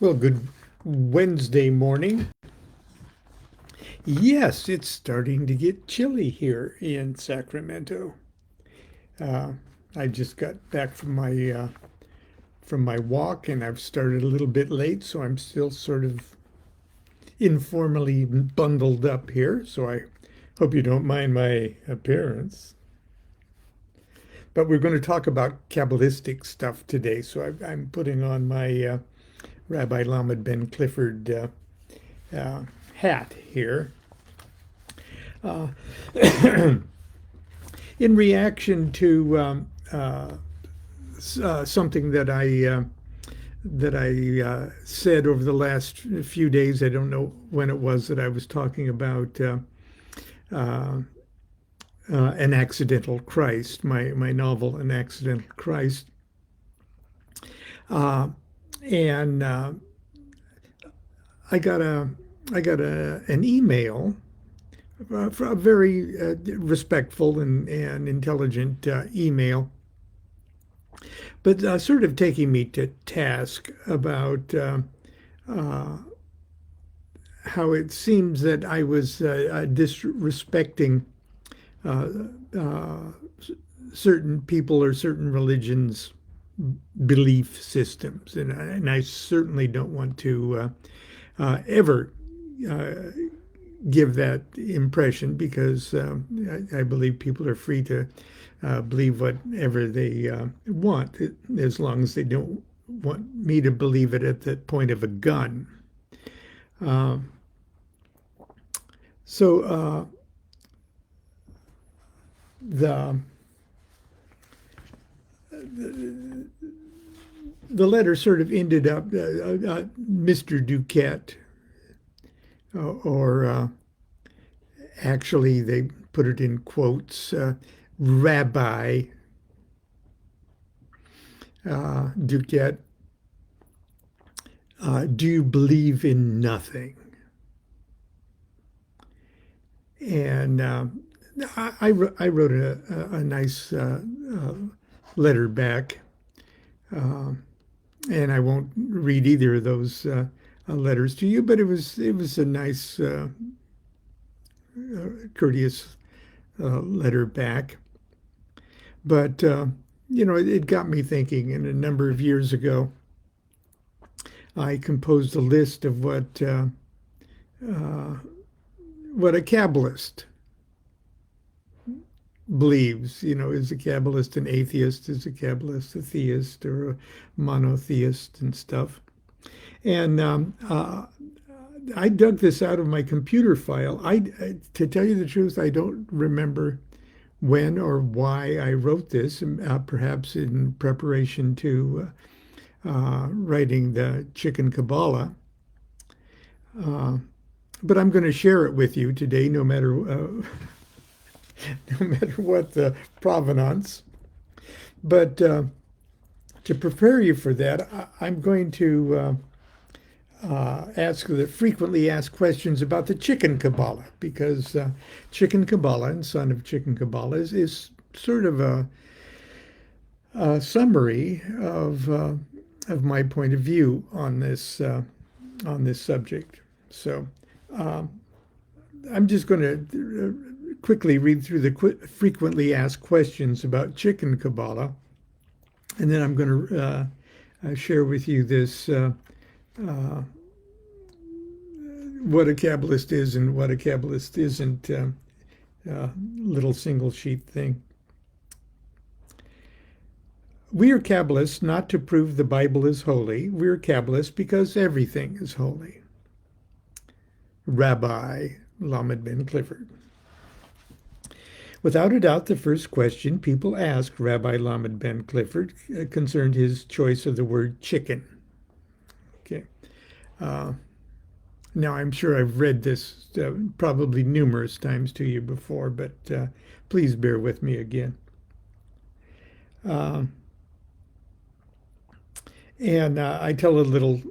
Well, good Wednesday morning. Yes, it's starting to get chilly here in Sacramento. Uh, I just got back from my walk, and I've started a little bit late, so I'm still sort of informally bundled up here. So I hope you don't mind my appearance. But we're going to talk about Kabbalistic stuff today, so I'm putting on my Rabbi Lamed Ben Clifford uh, hat here. Uh, in reaction to something that I said over the last few days. I don't know when it was that I was talking about uh, An Accidental Christ, my novel, An Accidental Christ. Uh, and I got an email for a very respectful and intelligent email, but sort of taking me to task about uh, how it seems that I was disrespecting uh, uh, certain people or certain religions' belief systems, and I certainly don't want to ever uh, give that impression because I believe people are free to believe whatever they want, as long as they don't want me to believe it at the point of a gun. Um, so the, the letter sort of ended up Mr. DuQuette, or actually they put it in quotes, Rabbi DuQuette, do you believe in nothing? And I wrote a nice letter back, uh, and I won't read either of those letters to you, but it was a nice, courteous letter back. But it got me thinking. And a number of years ago, I composed a list of uh, what a Kabbalist believes. Is a Kabbalist an atheist? Is a Kabbalist a theist or a monotheist and stuff? And I dug this out of my computer file. To tell you the truth, I don't remember when or why I wrote this. Perhaps in preparation to writing the Chicken Kabbalah. Uh, but I'm going to share it with you today, no matter no matter what the provenance. But to prepare you for that, I'm going to ask the frequently asked questions about the Chicken Kabbalah, because Chicken Kabbalah and Son of Chicken Kabbalah is sort of a summary of my point of view on this subject. So um, I'm just going to quickly read through the frequently asked questions about Chicken Kabbalah, and then I'm going to share with you this. Uh, what a Kabbalist is and what a Kabbalist isn't, little single sheet thing. We are Kabbalists not to prove the Bible is holy. We are Kabbalists because everything is holy. Rabbi Lamed Ben Clifford. Without a doubt, the first question people asked Rabbi Lamed Ben Clifford concerned his choice of the word chicken. Okay. Now, I'm sure I've read this probably numerous times to you before, but please bear with me again. Uh, and I tell a little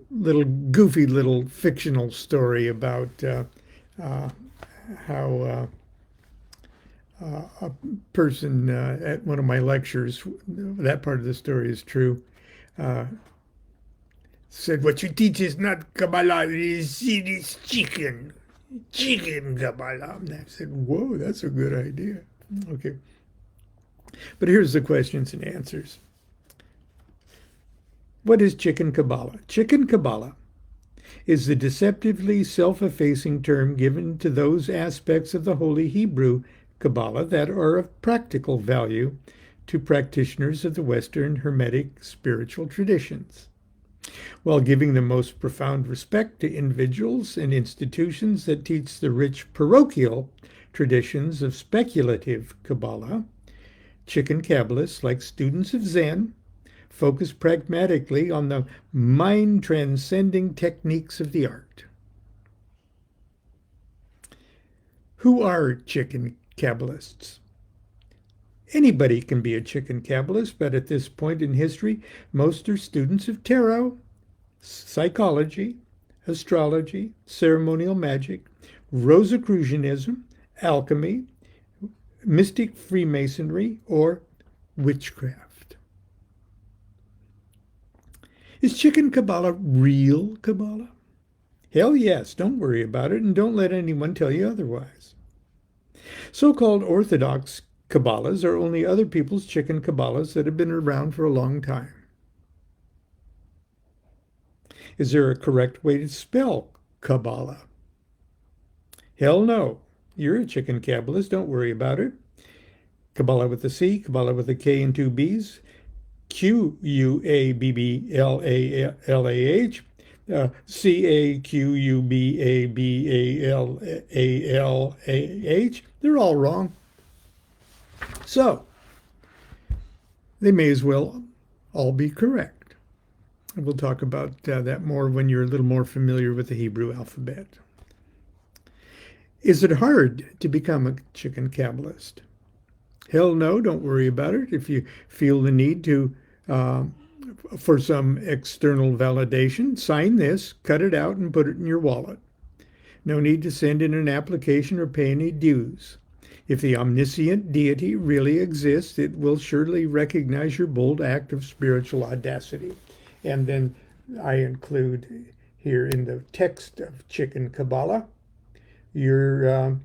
goofy little fictional story about how a person at one of my lectures, that part of the story is true, uh, Said, what you teach is not Kabbalah, it is chicken. Chicken Kabbalah. And I said, whoa, that's a good idea. Okay. But here's the questions and answers. What is chicken Kabbalah? Chicken Kabbalah is the deceptively self-effacing term given to those aspects of the Holy Hebrew Kabbalah that are of practical value to practitioners of the Western Hermetic spiritual traditions, while giving the most profound respect to individuals and institutions that teach the rich parochial traditions of speculative Kabbalah. Chicken Kabbalists, like students of Zen, focus pragmatically on the mind-transcending techniques of the art. Who are chicken Kabbalists? Anybody can be a chicken Kabbalist, but at this point in history, most are students of tarot, psychology, astrology, ceremonial magic, Rosicrucianism, alchemy, mystic Freemasonry, or witchcraft. Is chicken Kabbalah real Kabbalah? Hell yes, don't worry about it, and don't let anyone tell you otherwise. So-called orthodox Kabbalahs are only other people's chicken Kabbalahs that have been around for a long time. Is there a correct way to spell Kabbalah? Hell no. You're a chicken Kabbalist. Don't worry about it. Kabbalah with a C, Kabbalah with a K and two B's, Q-U-A-B-B-L-A-L-A-H, C-A-Q-U-B-A-B-A-L-A-L-A-H. They're all wrong. So, they may as well all be correct. And we'll talk about that more when you're a little more familiar with the Hebrew alphabet. Is it hard to become a chicken Kabbalist? Hell no, don't worry about it. If you feel the need to, for some external validation, sign this, cut it out, and put it in your wallet. No need to send in an application or pay any dues. If the omniscient deity really exists, it will surely recognize your bold act of spiritual audacity. And then I include here in the text of Chicken Kabbalah your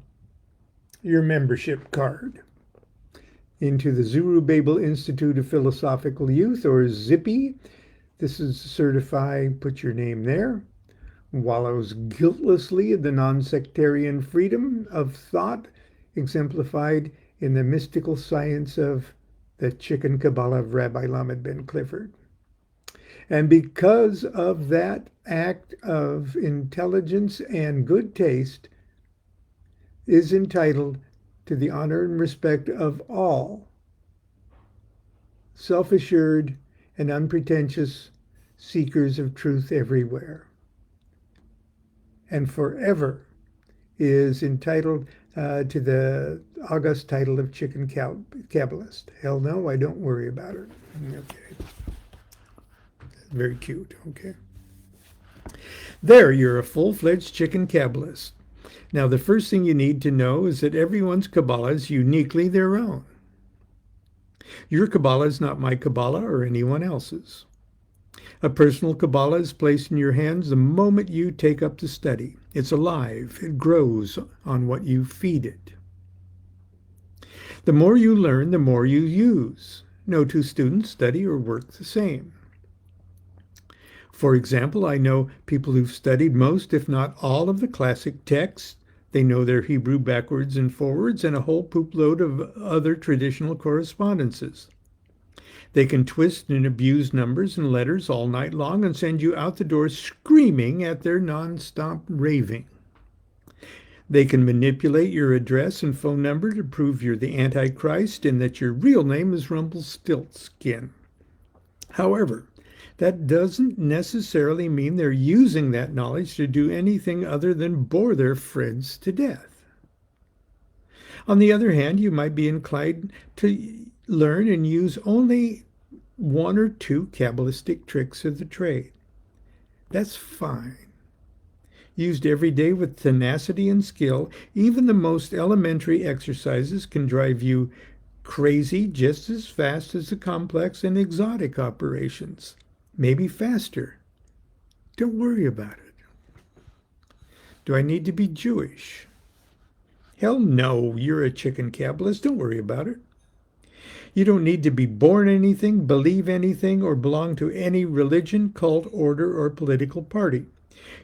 membership card into the Zerubbabel Institute of Philosophical Youth, or ZIPPY. This is certify, put your name there, wallows guiltlessly in the non-sectarian freedom of thought exemplified in the mystical science of the Chicken Kabbalah of Rabbi Lamed Ben Clifford. And because of that act of intelligence and good taste, is entitled to the honor and respect of all self-assured and unpretentious seekers of truth everywhere, and forever is entitled to the august title of Chicken Kabbalist. Hell no, I don't worry about it. Okay. Very cute, okay. There, you're a full-fledged chicken Kabbalist. Now, the first thing you need to know is that everyone's Kabbalah is uniquely their own. Your Kabbalah is not my Kabbalah or anyone else's. A personal Kabbalah is placed in your hands the moment you take up the study. It's alive. It grows on what you feed it. The more you learn, the more you use. No two students study or work the same. For example, I know people who've studied most, if not all, of the classic texts. They know their Hebrew backwards and forwards and a whole poop load of other traditional correspondences. They can twist and abuse numbers and letters all night long and send you out the door screaming at their non-stop raving. They can manipulate your address and phone number to prove you're the Antichrist and that your real name is Rumpelstiltskin. However, that doesn't necessarily mean they're using that knowledge to do anything other than bore their friends to death. On the other hand, you might be inclined to learn and use only one or two Kabbalistic tricks of the trade. That's fine. Used every day with tenacity and skill, even the most elementary exercises can drive you crazy just as fast as the complex and exotic operations. Maybe faster. Don't worry about it. Do I need to be Jewish? Hell no, you're a chicken cabalist. Don't worry about it. You don't need to be born anything, believe anything, or belong to any religion, cult, order, or political party.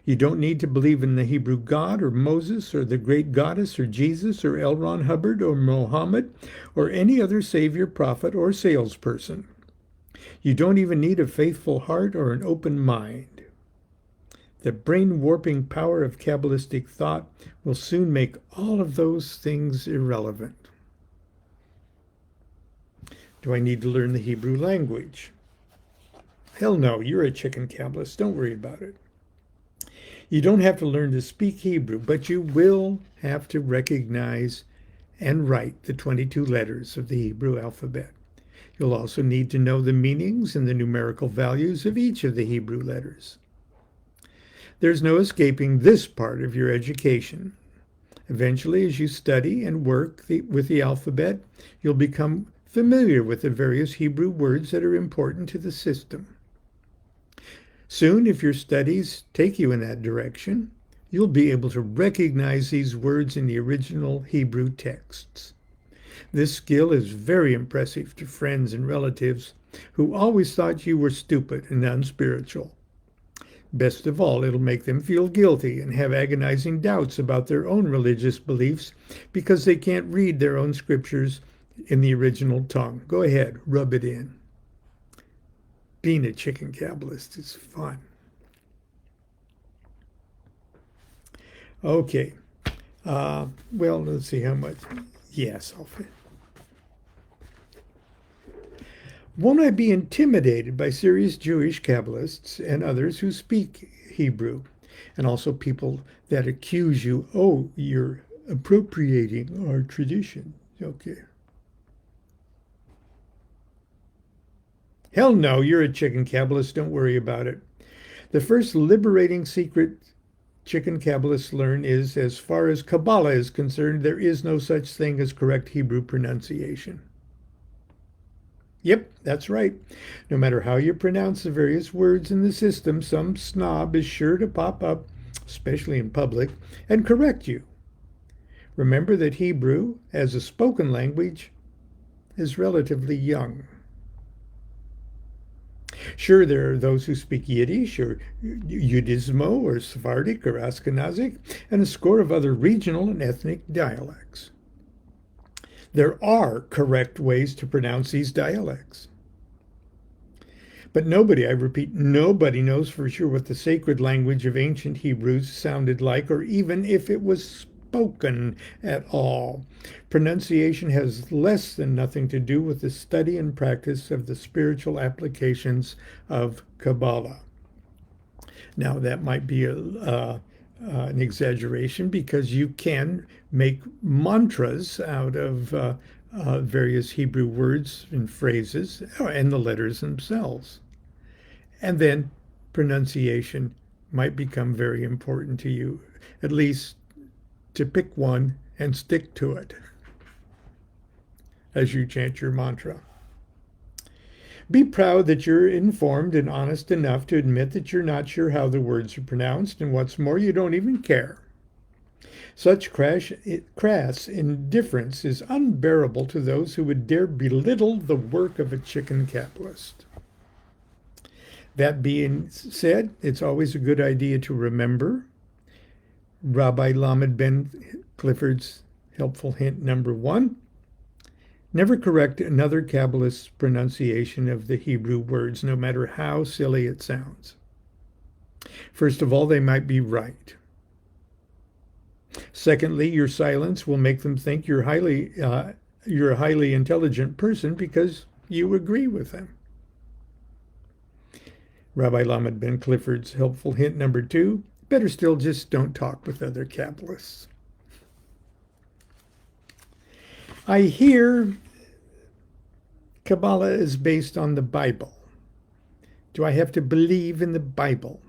You don't need to believe in the Hebrew God or Moses or the great goddess or Jesus or L. Ron Hubbard or Mohammed or any other savior, prophet, or salesperson. You don't even need a faithful heart or an open mind. The brain-warping power of Kabbalistic thought will soon make all of those things irrelevant. Do I need to learn the Hebrew language? Hell no, you're a chicken Kabbalist. Don't worry about it. You don't have to learn to speak Hebrew, but you will have to recognize and write the 22 letters of the Hebrew alphabet. You'll also need to know the meanings and the numerical values of each of the Hebrew letters. There's no escaping this part of your education. Eventually, as you study and work with the alphabet, you'll become familiar with the various Hebrew words that are important to the system. Soon, if your studies take you in that direction, you'll be able to recognize these words in the original Hebrew texts. This skill is very impressive to friends and relatives who always thought you were stupid and unspiritual. Best of all, it'll make them feel guilty and have agonizing doubts about their own religious beliefs because they can't read their own scriptures in the original tongue. Go ahead, rub it in. Being a chicken Kabbalist is fun. Okay. Well, let's see how much. Yes, I'll fit. Won't I be intimidated by serious Jewish Kabbalists and others who speak Hebrew, and also people that accuse you, oh, you're appropriating our tradition? Okay. Hell no, you're a chicken Kabbalist. Don't worry about it. The first liberating secret chicken Kabbalists learn is, as far as Kabbalah is concerned, there is no such thing as correct Hebrew pronunciation. Yep, that's right. No matter how you pronounce the various words in the system, some snob is sure to pop up, especially in public, and correct you. Remember that Hebrew, as a spoken language, is relatively young. Sure, there are those who speak Yiddish or Yudismo or Sephardic or Ashkenazic and a score of other regional and ethnic dialects. There are correct ways to pronounce these dialects. But nobody, I repeat, nobody knows for sure what the sacred language of ancient Hebrews sounded like, or even if it was spoken at all. Pronunciation has less than nothing to do with the study and practice of the spiritual applications of Kabbalah. Now, that might be an exaggeration because you can make mantras out of various Hebrew words and phrases and the letters themselves. And then pronunciation might become very important to you, at least to pick one and stick to it as you chant your mantra. Be proud that you're informed and honest enough to admit that you're not sure how the words are pronounced, and what's more, you don't even care. Such crass indifference is unbearable to those who would dare belittle the work of a chicken Kabbalist. That being said, it's always a good idea to remember Rabbi Lamed Ben Clifford's helpful hint number 1. Never correct another Kabbalist's pronunciation of the Hebrew words, no matter how silly it sounds. First of all, they might be right. Secondly, your silence will make them think you're a highly intelligent person because you agree with them. Rabbi Lamed Ben Clifford's helpful hint number 2, better still, just don't talk with other Kabbalists. I hear Kabbalah is based on the Bible. Do I have to believe in the Bible?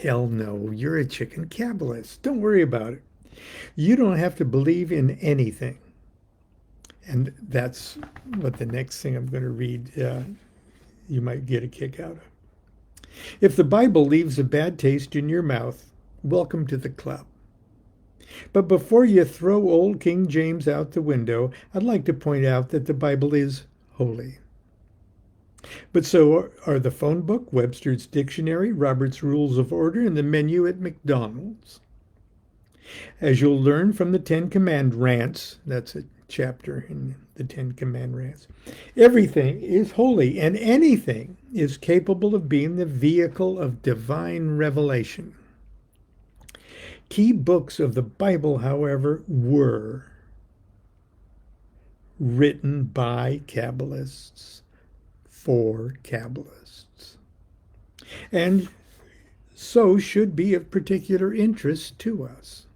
Hell no, you're a chicken Kabbalist. Don't worry about it. You don't have to believe in anything. And that's what the next thing I'm going to read you might get a kick out of. If the Bible leaves a bad taste in your mouth, welcome to the club. But before you throw old King James out the window, I'd like to point out that the Bible is holy. But so are the phone book, Webster's Dictionary, Robert's Rules of Order, and the menu at McDonald's. As you'll learn from the Ten Command Rants, that's a chapter in the Ten Command Rants, everything is holy and anything is capable of being the vehicle of divine revelation. Key books of the Bible, however, were written by Qabalists for Qabalists, and so should be of particular interest to us.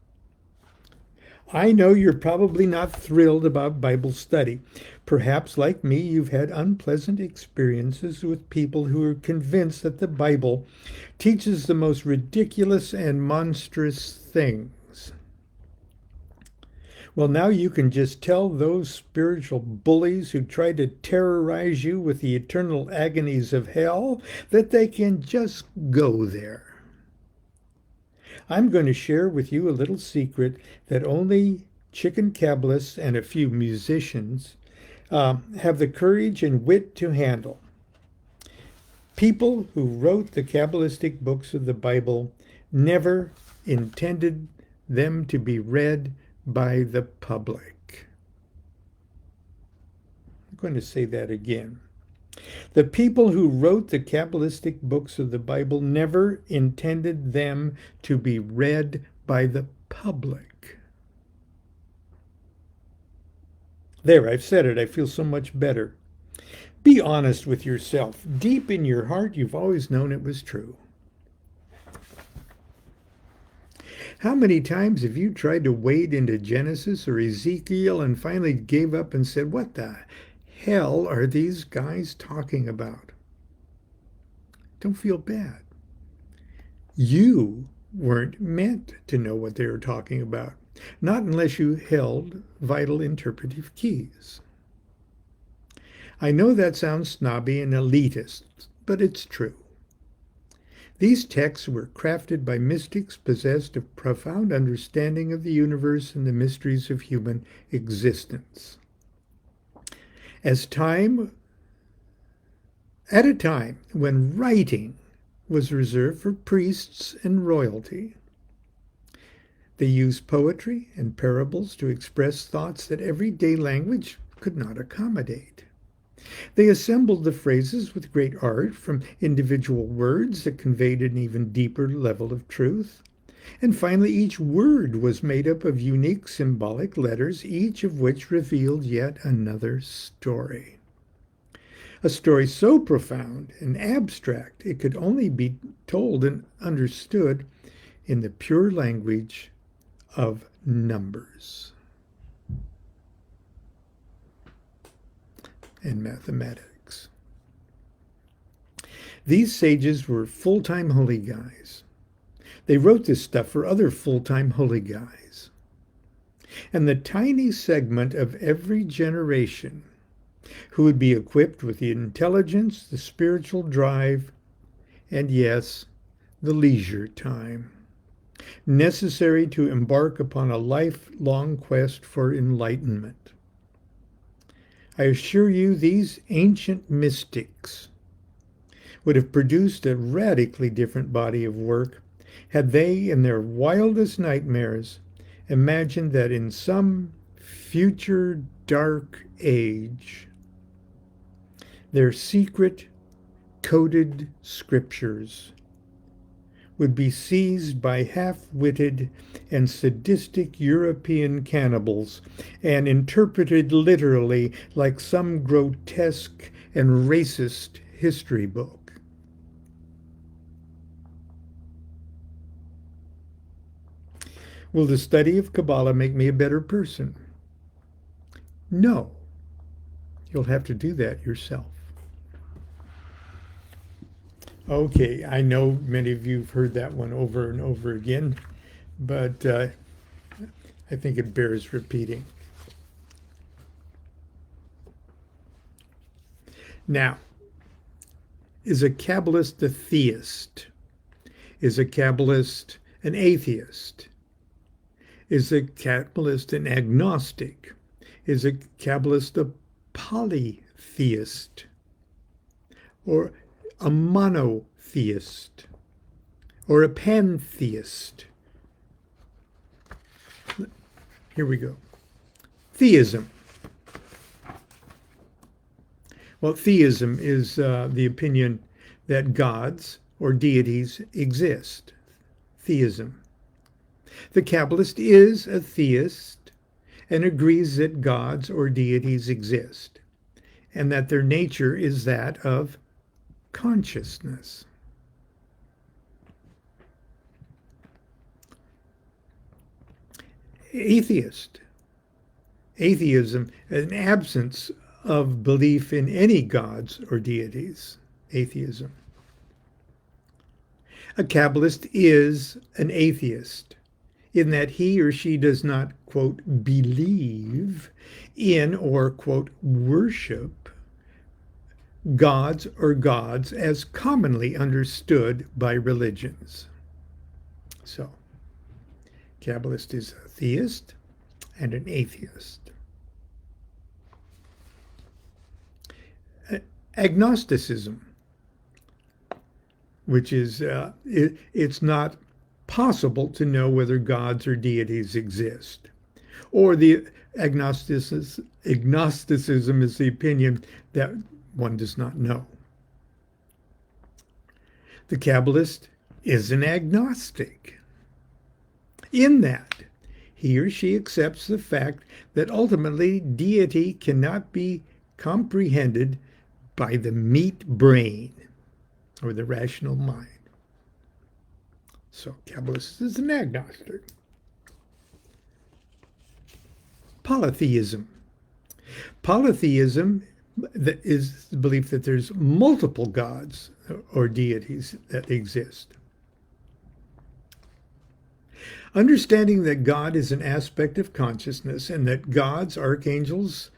I know you're probably not thrilled about Bible study. Perhaps, like me, you've had unpleasant experiences with people who are convinced that the Bible teaches the most ridiculous and monstrous things. Well, now you can just tell those spiritual bullies who try to terrorize you with the eternal agonies of hell that they can just go there. I'm going to share with you a little secret that only chicken Qabalists and a few musicians have the courage and wit to handle. People who wrote the Kabbalistic books of the Bible never intended them to be read by the public. I'm going to say that again. The people who wrote the Kabbalistic books of the Bible never intended them to be read by the public. There, I've said it. I feel so much better. Be honest with yourself. Deep in your heart, you've always known it was true. How many times have you tried to wade into Genesis or Ezekiel and finally gave up and said, what the hell are these guys talking about? Don't feel bad. You weren't meant to know what they were talking about, not unless you held vital interpretive keys. I know that sounds snobby and elitist, but it's true. These texts were crafted by mystics possessed of profound understanding of the universe and the mysteries of human existence. At a time when writing was reserved for priests and royalty, they used poetry and parables to express thoughts that everyday language could not accommodate. They assembled the phrases with great art from individual words that conveyed an even deeper level of truth. And finally, each word was made up of unique symbolic letters, each of which revealed yet another story. A story so profound and abstract it could only be told and understood in the pure language of numbers and mathematics. These sages were full-time holy guys. They wrote this stuff for other full-time holy guys. And the tiny segment of every generation who would be equipped with the intelligence, the spiritual drive, and yes, the leisure time necessary to embark upon a lifelong quest for enlightenment. I assure you, these ancient mystics would have produced a radically different body of work had they, in their wildest nightmares, imagined that in some future dark age, their secret coded scriptures would be seized by half-witted and sadistic European cannibals and interpreted literally like some grotesque and racist history book. Will the study of Kabbalah make me a better person? No. You'll have to do that yourself. Okay, I know many of you have heard that one over and over again, but I think it bears repeating. Now, is a Qabalist a theist? Is a Qabalist an atheist? Is a Qabalist an agnostic? Is a Qabalist a polytheist? Or a monotheist? Or a pantheist? Here we go. Theism. Well, theism is the opinion that gods or deities exist. Theism. The Qabalist is a theist and agrees that gods or deities exist and that their nature is that of consciousness. Atheist. Atheism, an absence of belief in any gods or deities. Atheism. A Qabalist is an atheist in that he or she does not, quote, believe in or, quote, worship gods or gods as commonly understood by religions. So, Qabalist is a theist and an atheist. Agnosticism, which is, it's not possible to know whether gods or deities exist. Or the agnosticism is the opinion that one does not know. The Qabalist is an agnostic in that he or she accepts the fact that ultimately deity cannot be comprehended by the meat brain or the rational mind. So Qabalist is an agnostic. Polytheism. Polytheism is the belief that there's multiple gods or deities that exist. Understanding that God is an aspect of consciousness and that gods, archangels,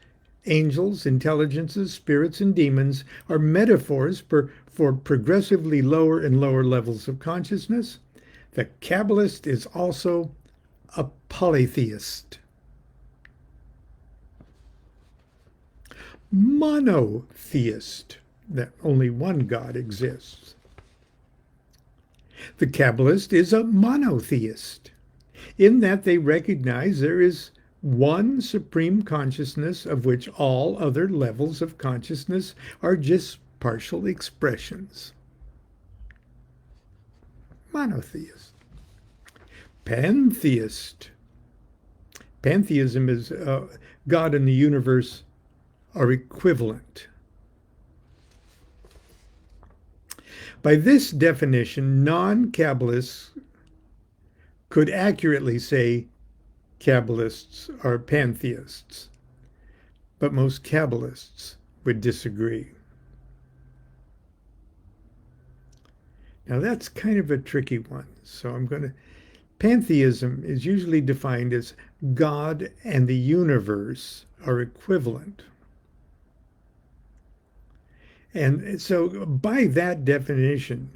angels, intelligences, spirits, and demons are metaphors for progressively lower and lower levels of consciousness, the Qabalist is also a polytheist. Monotheist, that only one God exists. The Qabalist is a monotheist, in that they recognize there is one supreme consciousness of which all other levels of consciousness are just partial expressions. Monotheist. Pantheist. Pantheism is God and the universe are equivalent. By this definition, non-Qabalists could accurately say Qabalists are pantheists, but most Qabalists would disagree. Now that's kind of a tricky one. So pantheism is usually defined as God and the universe are equivalent. And so by that definition,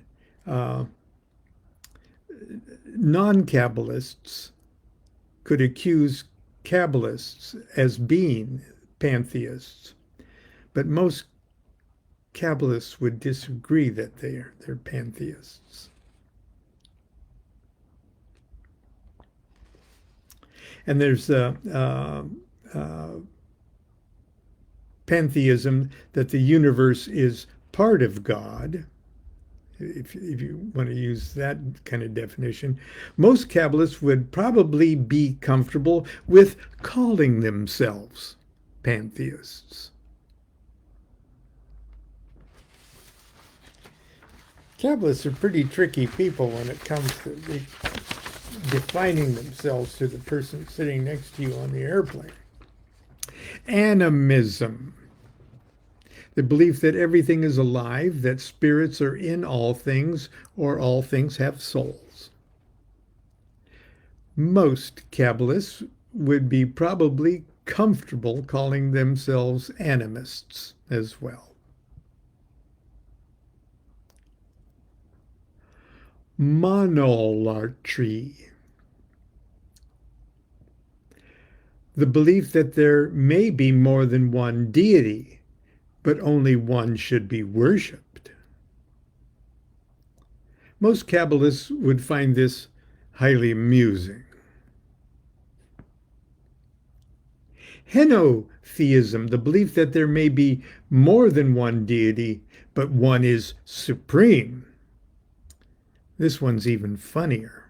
non-Qabalists could accuse Qabalists as being pantheists, but most Qabalists would disagree that they're pantheists. And there's pantheism that the universe is part of God. If you want to use that kind of definition, most Qabalists would probably be comfortable with calling themselves pantheists. Qabalists are pretty tricky people when it comes to defining themselves to the person sitting next to you on the airplane. Animism. The belief that everything is alive, that spirits are in all things, or all things have souls. Most Qabalists would be probably comfortable calling themselves animists as well. Monolatry, the belief that there may be more than one deity, but only one should be worshipped. Most Kabbalists would find this highly amusing. Henotheism, the belief that there may be more than one deity, but one is supreme. This one's even funnier.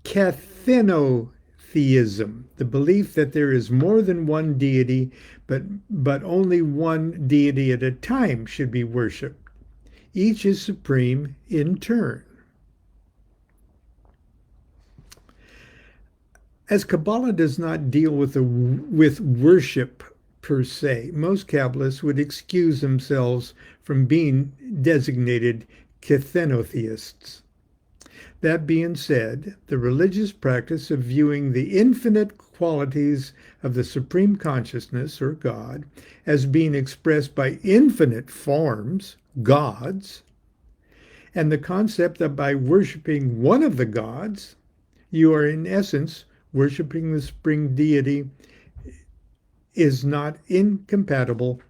Cathenotheism, the belief that there is more than one deity, but only one deity at a time should be worshipped. Each is supreme in turn. As Kabbalah does not deal with worship per se, most Kabbalists would excuse themselves from being designated cathenotheists. That being said, the religious practice of viewing the infinite qualities of the supreme consciousness, or God, as being expressed by infinite forms, gods, and the concept that by worshiping one of the gods, you are in essence worshiping the supreme deity, is not incompatible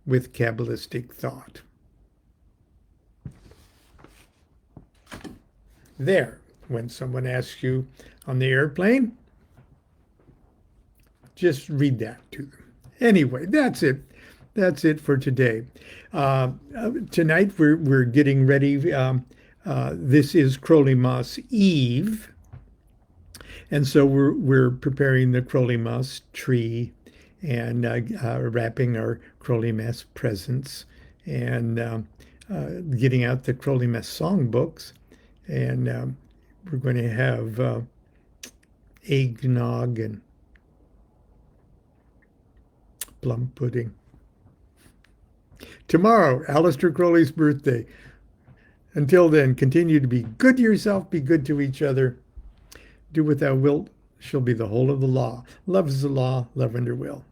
with Kabbalistic thought. There, when someone asks you on the airplane, just read that to them. Anyway, that's it. That's it for today. Tonight we're getting ready. This is Crowley Moss Eve, and so we're preparing the Crowley Moss tree and wrapping our Crowley Moss presents and getting out the Crowley Moss songbooks. And we're going to have eggnog and plum pudding. Tomorrow, Aleister Crowley's birthday. Until then, continue to be good to yourself, be good to each other. Do what thou wilt, shall be the whole of the law. Love is the law, love under will.